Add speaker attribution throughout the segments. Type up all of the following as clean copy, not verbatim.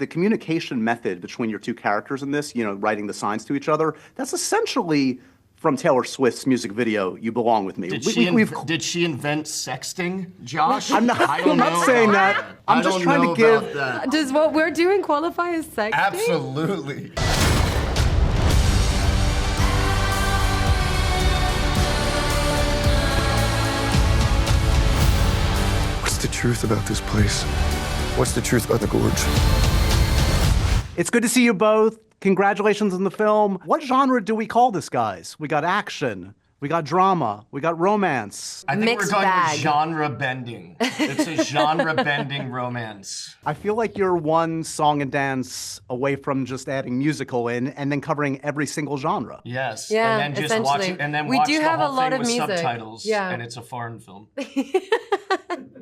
Speaker 1: the communication method between your two characters in this, writing the signs to each other, that's essentially from Taylor Swift's music video, You Belong With Me.
Speaker 2: Did she invent sexting, Josh?
Speaker 1: I'm not saying that. I'm just trying to give...
Speaker 3: Does what we're doing qualify as sexting?
Speaker 2: Absolutely.
Speaker 4: What's the truth about this place? What's the truth about the Gorge?
Speaker 1: It's good to see you both. Congratulations on the film. What genre do we call this, guys? We got action, we got drama, we got romance.
Speaker 2: I think
Speaker 3: Mixed
Speaker 2: we're going
Speaker 3: bag.
Speaker 2: with genre bending. It's a genre bending romance.
Speaker 1: I feel like you're one song and dance away from just adding musical in and then covering every single genre.
Speaker 2: Yes.
Speaker 3: Yeah,
Speaker 2: and then just watch
Speaker 3: essentially.
Speaker 2: it, and then
Speaker 3: We
Speaker 2: watch
Speaker 3: do
Speaker 2: the
Speaker 3: have
Speaker 2: whole
Speaker 3: a lot
Speaker 2: thing
Speaker 3: of
Speaker 2: with
Speaker 3: music.
Speaker 2: subtitles.
Speaker 3: Yeah.
Speaker 2: And it's a foreign film.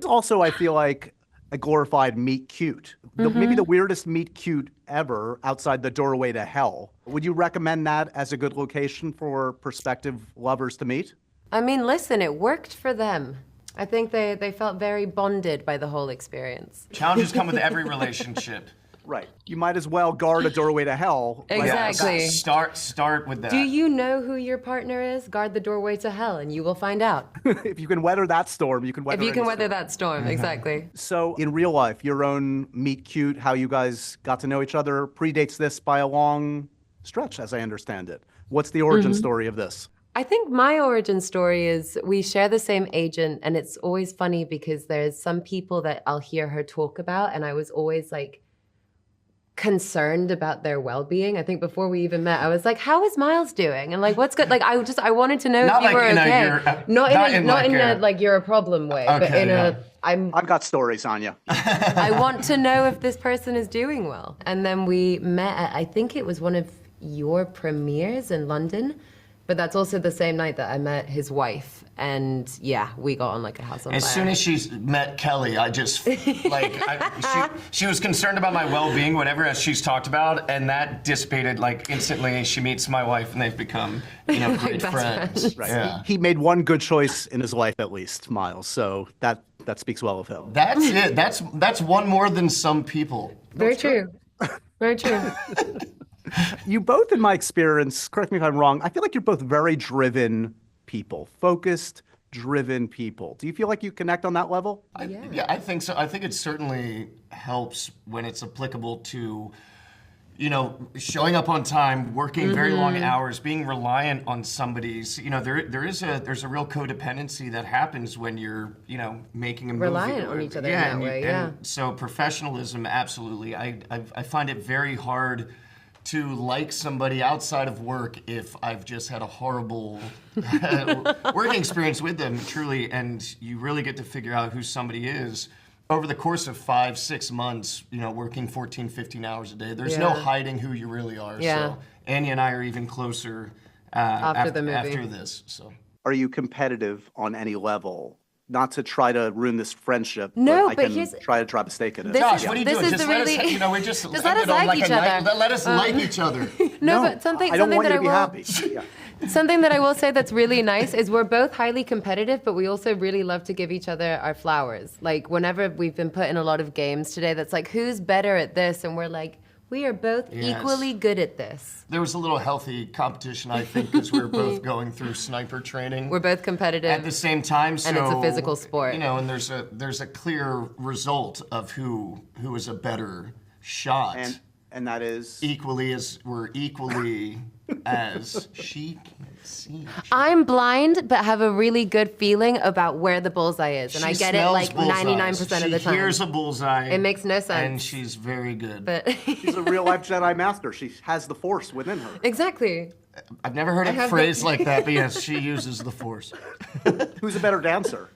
Speaker 1: Also, I feel like a glorified meet cute. Maybe the weirdest meet cute ever outside the doorway to hell. Would you recommend that as a good location for prospective lovers to meet?
Speaker 3: I mean, listen, it worked for them. I think they felt very bonded by the whole experience.
Speaker 2: Challenges come with every relationship.
Speaker 1: Right. You might as well guard a doorway to hell.
Speaker 3: Exactly.
Speaker 2: Start with that.
Speaker 3: Do you know who your partner is? Guard the doorway to hell, and you will find out.
Speaker 1: If you can weather that storm, you can weather
Speaker 3: If you can
Speaker 1: any
Speaker 3: weather
Speaker 1: storm.
Speaker 3: that storm, exactly.
Speaker 1: So in real life, your own meet cute, how you guys got to know each other, predates this by a long stretch, as I understand it. What's the origin story of this?
Speaker 3: I think my origin story is we share the same agent, and it's always funny because there's some people that I'll hear her talk about, and I was always like concerned about their well-being. I think before we even met, I was like, "How is Miles doing?" And like, "What's good?" Like, I wanted to know if you were okay. Not in a like you're a problem way, but in a
Speaker 1: I've got stories, Anya.
Speaker 3: I want to know if this person is doing well. And then we met at, I think it was one of your premieres in London, but that's also the same night that I met his wife. And yeah, we got on like a house on fire.
Speaker 2: As soon as she met Kelly, I just, she was concerned about my well-being, whatever, as she's talked about, and that dissipated like instantly. She meets my wife and they've become, great friends.
Speaker 1: Right.
Speaker 2: Yeah.
Speaker 1: He made one good choice in his life, at least, Miles. So that speaks well of him.
Speaker 2: That's it. That's one more than some people.
Speaker 3: Very true. Very true.
Speaker 1: You both, in my experience, correct me if I'm wrong, I feel like you're both very driven people, focused, driven people. Do you feel like you connect on that level?
Speaker 2: Yeah, I think so. I think it certainly helps when it's applicable to, showing up on time, working very long hours, being reliant on somebody's. There's a real codependency that happens when you're, making a movie.
Speaker 3: Reliant on each other in that way, yeah.
Speaker 2: And so professionalism, absolutely. I find it very hard to like somebody outside of work if I've just had a horrible working experience with them, truly, and you really get to figure out who somebody is over the course of 5-6 months, working 14, 15 hours a day. There's no hiding who you really are.
Speaker 3: Yeah.
Speaker 2: So Anya and I are even closer
Speaker 3: After the movie.
Speaker 2: after this. So.
Speaker 1: Are you competitive on any level? Not to try to ruin this friendship,
Speaker 3: No,
Speaker 1: but I
Speaker 3: but
Speaker 1: can
Speaker 3: here's-
Speaker 1: try to drop a stake in it.
Speaker 2: Josh, what are you
Speaker 3: This
Speaker 2: doing?
Speaker 3: is
Speaker 2: Just
Speaker 3: the
Speaker 2: let
Speaker 3: really-
Speaker 2: us, we just
Speaker 3: Just let us like each other.
Speaker 2: Let us like each other.
Speaker 3: No, but something
Speaker 1: I don't want
Speaker 3: that
Speaker 1: you to be
Speaker 3: I will
Speaker 1: happy. Yeah.
Speaker 3: something that I will say that's really nice is we're both highly competitive, but we also really love to give each other our flowers. Like whenever we've been put in a lot of games today, that's like, who's better at this? And we're like, we are both equally good at this.
Speaker 2: There was a little healthy competition, I think, because we were both going through sniper training.
Speaker 3: We're both competitive.
Speaker 2: At the same time, so
Speaker 3: And it's a physical sport.
Speaker 2: And there's a clear result of who is a better shot.
Speaker 1: And that is?
Speaker 2: We're equally as she can see.
Speaker 3: I'm blind, but have a really good feeling about where the bullseye is, and
Speaker 2: She
Speaker 3: I get it
Speaker 2: smells
Speaker 3: like
Speaker 2: bullseyes.
Speaker 3: 99% of the time.
Speaker 2: She hears a bullseye.
Speaker 3: It makes no sense.
Speaker 2: And she's very good.
Speaker 3: But
Speaker 1: She's a real life Jedi master. She has the Force within her.
Speaker 3: Exactly.
Speaker 2: I've never heard a phrase like that, but yes, she uses the Force.
Speaker 1: Who's a better dancer?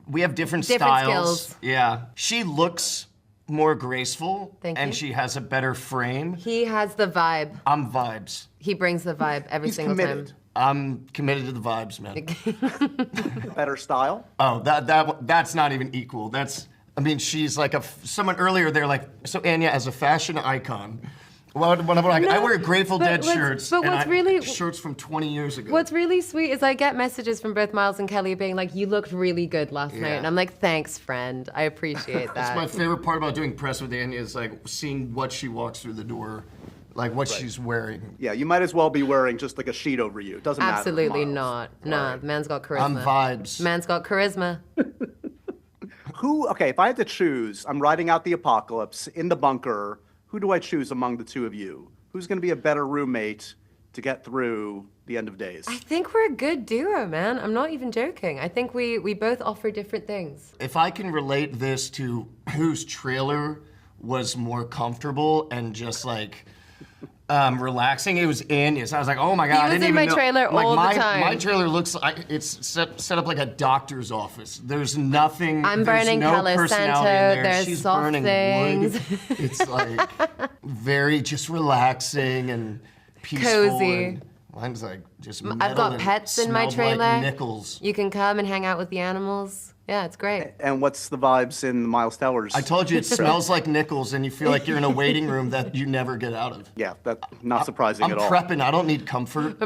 Speaker 2: We have different
Speaker 3: Skills.
Speaker 2: styles. Yeah. She looks more graceful.
Speaker 3: Thank
Speaker 2: and
Speaker 3: you.
Speaker 2: she has a better frame.
Speaker 3: He has the vibe.
Speaker 2: I'm vibes.
Speaker 3: He brings the vibe every
Speaker 1: He's
Speaker 3: single
Speaker 1: committed.
Speaker 3: time.
Speaker 2: I'm committed to the vibes, man.
Speaker 1: Better style?
Speaker 2: Oh, that's not even equal. She's like someone earlier, they're like, so Anya, as a fashion icon, I wear Grateful Dead shirts.
Speaker 3: But what's really
Speaker 2: shirts from 20 years ago.
Speaker 3: What's really sweet is I get messages from both Miles and Kelly being like, "You looked really good last night," and I'm like, "Thanks, friend. I appreciate that."
Speaker 2: That's my favorite part about doing press with Anya is like seeing what she walks through the door, like what she's wearing.
Speaker 1: Yeah, you might as well be wearing just like a sheet over you. It doesn't matter.
Speaker 3: Absolutely
Speaker 1: Miles.
Speaker 3: not. Nah, the man's got charisma.
Speaker 2: I'm vibes.
Speaker 3: Man's got charisma.
Speaker 1: Okay, if I had to choose, I'm riding out the apocalypse in the bunker. Who do I choose among the two of you? Who's going to be a better roommate to get through the end of days?
Speaker 3: I think we're a good duo, man. I'm not even joking. I think we both offer different things.
Speaker 2: If I can relate this to whose trailer was more comfortable and just like relaxing, it was Anya's. I was like, oh my God,
Speaker 3: He
Speaker 2: I
Speaker 3: was
Speaker 2: didn't
Speaker 3: in
Speaker 2: even
Speaker 3: my
Speaker 2: know.
Speaker 3: trailer
Speaker 2: like,
Speaker 3: all the
Speaker 2: my,
Speaker 3: time.
Speaker 2: My trailer looks like it's set up like a doctor's office. There's nothing.
Speaker 3: I'm burning
Speaker 2: there's no
Speaker 3: Palo
Speaker 2: personality
Speaker 3: Santo,
Speaker 2: in there.
Speaker 3: there's
Speaker 2: She's
Speaker 3: soft
Speaker 2: burning
Speaker 3: things.
Speaker 2: wood. It's like very just relaxing and peaceful.
Speaker 3: Cozy.
Speaker 2: And mine's like just metal
Speaker 3: I've got
Speaker 2: and
Speaker 3: pets in my
Speaker 2: smelled
Speaker 3: trailer.
Speaker 2: Like nickels.
Speaker 3: You can come and hang out with the animals. Yeah, it's great.
Speaker 1: And what's the vibes in Miles Teller's?
Speaker 2: I told you it smells like nickels, and you feel like you're in a waiting room that you never get out of.
Speaker 1: Yeah, that's not surprising
Speaker 2: I'm
Speaker 1: at all.
Speaker 2: prepping. I don't need comfort.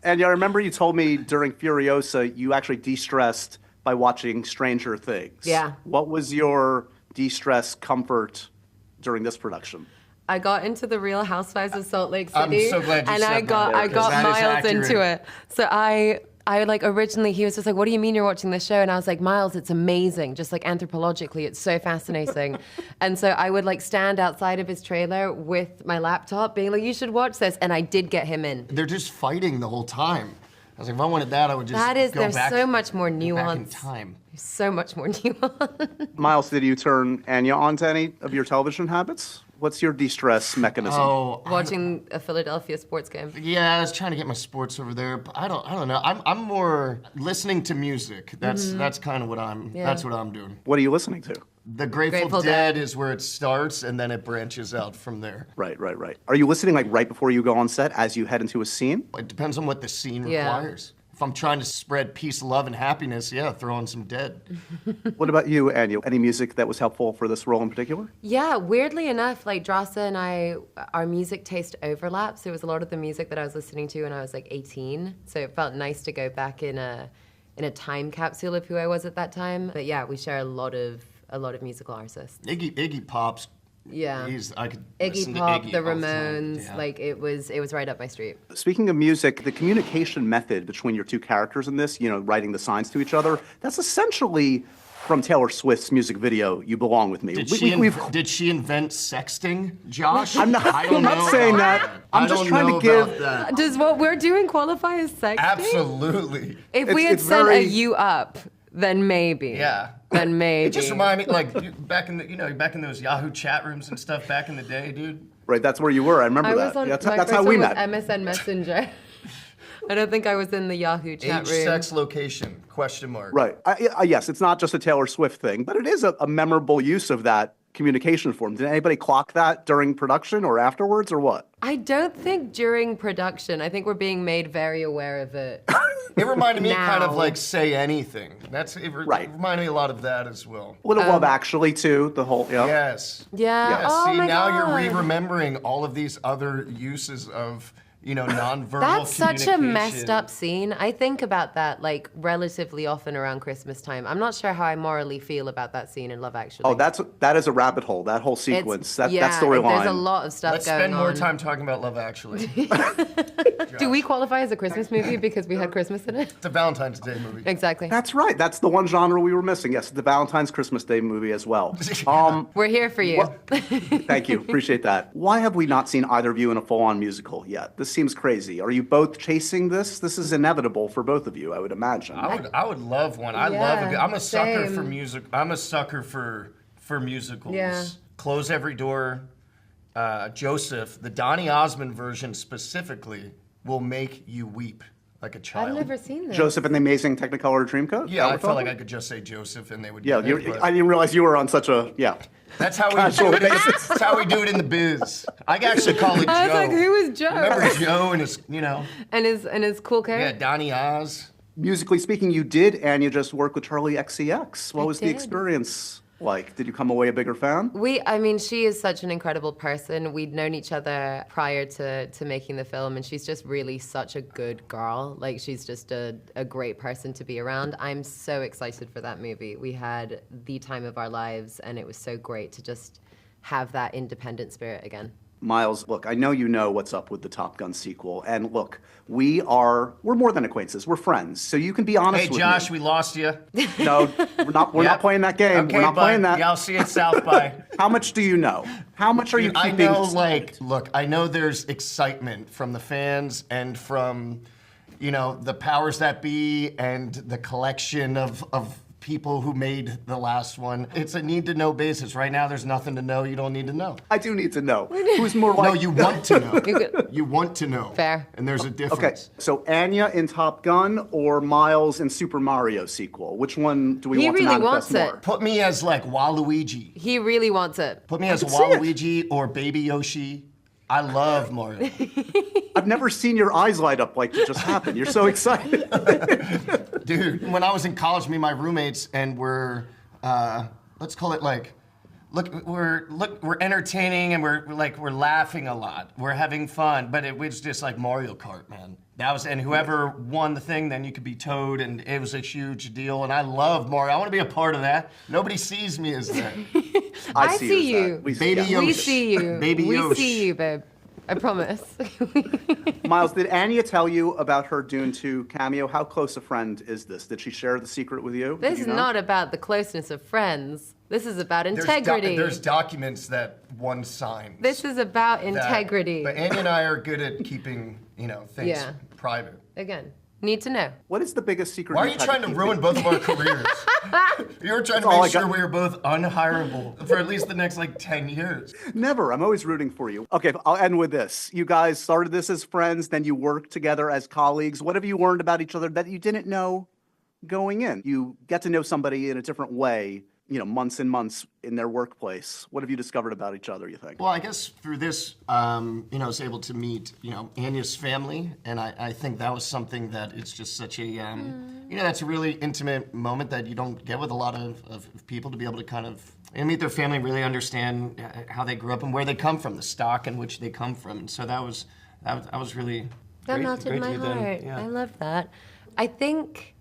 Speaker 1: And I remember you told me during Furiosa you actually de-stressed by watching Stranger Things.
Speaker 3: Yeah.
Speaker 1: What was your de-stress comfort during this production?
Speaker 3: I got into the Real Housewives of Salt Lake
Speaker 2: I'm
Speaker 3: City.
Speaker 2: so glad you
Speaker 3: and
Speaker 2: said
Speaker 3: I got
Speaker 2: that,
Speaker 3: I
Speaker 2: 'cause
Speaker 3: got
Speaker 2: that is
Speaker 3: Miles into
Speaker 2: accurate.
Speaker 3: it. So I like originally he was just like, "What do you mean you're watching this show?" And I was like, "Miles, it's amazing. Just like anthropologically, it's so fascinating." And so I would like stand outside of his trailer with my laptop, being like, "You should watch this." And I did get him in.
Speaker 2: They're just fighting the whole time. I was like, if I wanted that, I would just go
Speaker 3: There's
Speaker 2: back,
Speaker 3: so much more
Speaker 2: go back in
Speaker 3: nuance.
Speaker 2: time.
Speaker 3: So much more nuance.
Speaker 1: Miles, did you turn Anya onto any of your television habits? What's your de-stress mechanism?
Speaker 2: Oh,
Speaker 3: Watching a Philadelphia sports game.
Speaker 2: yeah, I was trying to get my sports over there, but I don't know. I'm more listening to music. That's kind of what that's what I'm doing.
Speaker 1: What are you listening to?
Speaker 2: The Grateful,
Speaker 3: Grateful
Speaker 2: Dead
Speaker 3: Dead.
Speaker 2: is where it starts, and then it branches out from there.
Speaker 1: Right. Are you listening like right before you go on set as you head into a scene?
Speaker 2: It depends on what the scene
Speaker 3: Yeah.
Speaker 2: requires. If I'm trying to spread peace, love, and happiness, yeah, throw on some Dead.
Speaker 1: What about you, Anya? Any music that was helpful for this role in particular?
Speaker 3: Yeah, weirdly enough, like Drasa and I, our music taste overlaps. It was a lot of the music that I was listening to when I was like 18. So it felt nice to go back in a time capsule of who I was at that time. But yeah, we share a lot of musical artists.
Speaker 2: Iggy Pop's.
Speaker 3: Yeah.
Speaker 2: I could listen
Speaker 3: Iggy
Speaker 2: to
Speaker 3: Pop,
Speaker 2: Iggy
Speaker 3: the
Speaker 2: all time.
Speaker 3: Ramones,
Speaker 2: Yeah.
Speaker 3: like it was right up my street.
Speaker 1: Speaking of music, the communication method between your two characters in this, writing the signs to each other, that's essentially from Taylor Swift's music video, You Belong With Me.
Speaker 2: Did she invent sexting, Josh?
Speaker 1: I'm not,
Speaker 2: I don't
Speaker 1: I'm not
Speaker 2: know
Speaker 1: saying
Speaker 2: about
Speaker 1: that. I'm
Speaker 2: I
Speaker 1: just
Speaker 2: don't
Speaker 1: trying
Speaker 2: know
Speaker 1: to give...
Speaker 2: about that.
Speaker 3: Does what we're doing qualify as sexting?
Speaker 2: Absolutely.
Speaker 3: If we had
Speaker 1: It's
Speaker 3: sent
Speaker 1: very-
Speaker 3: a you up, then maybe.
Speaker 2: Yeah.
Speaker 3: Then maybe.
Speaker 2: It just reminded me, like, back in those Yahoo chat rooms and stuff back in the day, dude.
Speaker 1: Right, that's where you were. I remember
Speaker 3: I
Speaker 1: that.
Speaker 3: was on,
Speaker 1: That's,
Speaker 3: my
Speaker 1: that's
Speaker 3: first
Speaker 1: how we
Speaker 3: one
Speaker 1: met.
Speaker 3: was MSN Messenger. I don't think I was in the Yahoo chat
Speaker 2: Age,
Speaker 3: room.
Speaker 2: sex, location, question mark.
Speaker 1: Right. Yes, it's not just a Taylor Swift thing, but it is a memorable use of that communication form. Did anybody clock that during production or afterwards or what?
Speaker 3: I don't think during production. I think we're being made very aware of it.
Speaker 2: It reminded me kind of
Speaker 3: Now.
Speaker 2: like Say Anything. It
Speaker 1: Right.
Speaker 2: reminded me a lot of that as well.
Speaker 1: A little Love Actually, too, the whole,
Speaker 2: Yes.
Speaker 3: Yeah.
Speaker 1: Yes.
Speaker 3: Oh
Speaker 2: See,
Speaker 3: my
Speaker 2: now
Speaker 3: God.
Speaker 2: you're re-remembering all of these other uses of, nonverbal
Speaker 3: That's such a
Speaker 2: communication.
Speaker 3: messed up scene. I think about that like relatively often around Christmas time. I'm not sure how I morally feel about that scene in Love Actually.
Speaker 1: Oh, that is a rabbit hole, that whole sequence, that
Speaker 3: yeah,
Speaker 1: storyline.
Speaker 3: There's a lot of stuff
Speaker 2: Let's
Speaker 3: going
Speaker 2: spend more
Speaker 3: on.
Speaker 2: time talking about Love Actually.
Speaker 3: Do we qualify as a Christmas movie because we had Christmas in it?
Speaker 2: It's a Valentine's Day movie.
Speaker 3: Exactly.
Speaker 1: That's right. That's the one genre we were missing. Yes, the Valentine's Christmas Day movie as well.
Speaker 3: We're here for you.
Speaker 1: Thank you. Appreciate that. Why have we not seen either of you in a full-on musical yet? This seems crazy. Are you both chasing this? This is inevitable for both of you, I would imagine.
Speaker 2: I would love one. I
Speaker 3: Yeah,
Speaker 2: love I'm a sucker for
Speaker 3: same.
Speaker 2: music. I'm a sucker for musicals.
Speaker 3: Yeah.
Speaker 2: Close Every Door. Joseph, the Donny Osmond version specifically, will make you weep like a child.
Speaker 3: I've never seen this.
Speaker 1: Joseph and the Amazing Technicolor Dreamcoat?
Speaker 2: Yeah, I
Speaker 1: Is that
Speaker 2: felt
Speaker 1: what
Speaker 2: like
Speaker 1: we're
Speaker 2: I could just say Joseph and they would.
Speaker 1: Yeah,
Speaker 2: get it, but
Speaker 1: I didn't realize you were on such a,
Speaker 2: that's how we
Speaker 1: casual
Speaker 2: do it.
Speaker 1: basis.
Speaker 2: That's how we do it in the biz. I actually call it Joe.
Speaker 3: I was like, who is Joe?
Speaker 2: Remember Joe and his,
Speaker 3: And his cool
Speaker 2: yeah,
Speaker 3: character?
Speaker 2: Donny Oz.
Speaker 1: Musically speaking, you did, and you just worked with Charlie XCX. What was the
Speaker 3: did.
Speaker 1: experience Like, did you come away a bigger fan?
Speaker 3: I mean, she is such an incredible person. We'd known each other prior to making the film, and she's just really such a good girl. Like, she's just a great person to be around. I'm so excited for that movie. We had the time of our lives, and it was so great to just have that independent spirit again.
Speaker 1: Miles, look, I know you know what's up with the Top Gun sequel, and look, we're more than acquaintances. We're friends, so you can be honest with me.
Speaker 2: Hey, Josh, we lost you.
Speaker 1: No, we're not playing that game.
Speaker 2: Okay,
Speaker 1: we're not playing that.
Speaker 2: Yeah, I'll see you at South by.
Speaker 1: How much do you know? How much are you
Speaker 2: I
Speaker 1: keeping?
Speaker 2: look, I know there's excitement from the fans and from, the powers that be and the collection of people who made the last one. It's a need-to-know basis. Right now, there's nothing to know. You don't need to know.
Speaker 1: I do need to know. Who's more like...
Speaker 2: No, you want to know. You want to know.
Speaker 3: Fair.
Speaker 2: And there's a difference.
Speaker 1: Okay, so Anya in Top Gun or Miles in Super Mario sequel? Which one do we want to manifest more?
Speaker 2: Put me as like Waluigi.
Speaker 3: He really wants it.
Speaker 2: Put me as Waluigi or Baby Yoshi. I love Mario.
Speaker 1: I've never seen your eyes light up like it just happened. You're so excited.
Speaker 2: Dude, when I was in college, me and my roommates, and we're, let's call it like, we're entertaining and we're laughing a lot. We're having fun, but it was just like Mario Kart, man. And whoever won the thing, then you could be Toad, and it was a huge deal. And I love Mario. I want to be a part of that. Nobody sees me as that.
Speaker 3: I see you.
Speaker 2: Baby Yoshi.
Speaker 3: We see you.
Speaker 2: Baby Yoshi.
Speaker 3: We see you, babe. I promise.
Speaker 1: Miles, did Anya tell you about her Dune 2 cameo? How close a friend is this? Did she share the secret with you?
Speaker 3: This is not about the closeness of friends. This is about integrity.
Speaker 2: There's documents that one signs.
Speaker 3: This is about integrity.
Speaker 2: But Anya and I are good at keeping, things private.
Speaker 3: Again, need to know.
Speaker 1: What is the biggest secret?
Speaker 2: Why are you trying to ruin both of our careers? You were trying to make sure we were both unhireable for at least the next 10 years.
Speaker 1: Never. I'm always rooting for you. Okay, I'll end with this. You guys started this as friends, then you worked together as colleagues. What have you learned about each other that you didn't know going in? You get to know somebody in a different way, months and months in their workplace. What have you discovered about each other, you think?
Speaker 2: Well, I guess through this, I was able to meet, Anya's family, and I think that was something that it's just such a, that's a really intimate moment that you don't get with a lot of people, to be able to kind of meet their family, really understand how they grew up and where they come from, the stock in which they come from. And so that was really
Speaker 3: That
Speaker 2: great,
Speaker 3: melted my
Speaker 2: to do
Speaker 3: heart.
Speaker 2: Yeah.
Speaker 3: I love that. I think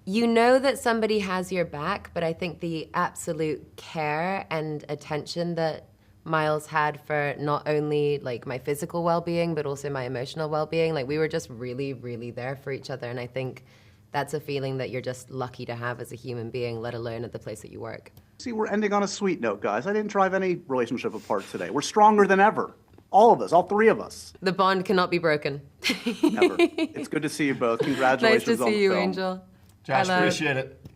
Speaker 3: you know that somebody has your back, but I think the absolute care and attention that Miles had for not only my physical well-being, but also my emotional well-being, we were just really, really there for each other. And I think that's a feeling that you're just lucky to have as a human being, let alone at the place that you work.
Speaker 1: See, we're ending on a sweet note, guys. I didn't drive any relationship apart today. We're stronger than ever. All of us, all three of us.
Speaker 3: The bond cannot be broken.
Speaker 1: Never. It's good to see you both. Congratulations
Speaker 3: nice to
Speaker 1: on the
Speaker 3: see you,
Speaker 1: film.
Speaker 3: Angel.
Speaker 2: Josh, appreciate it.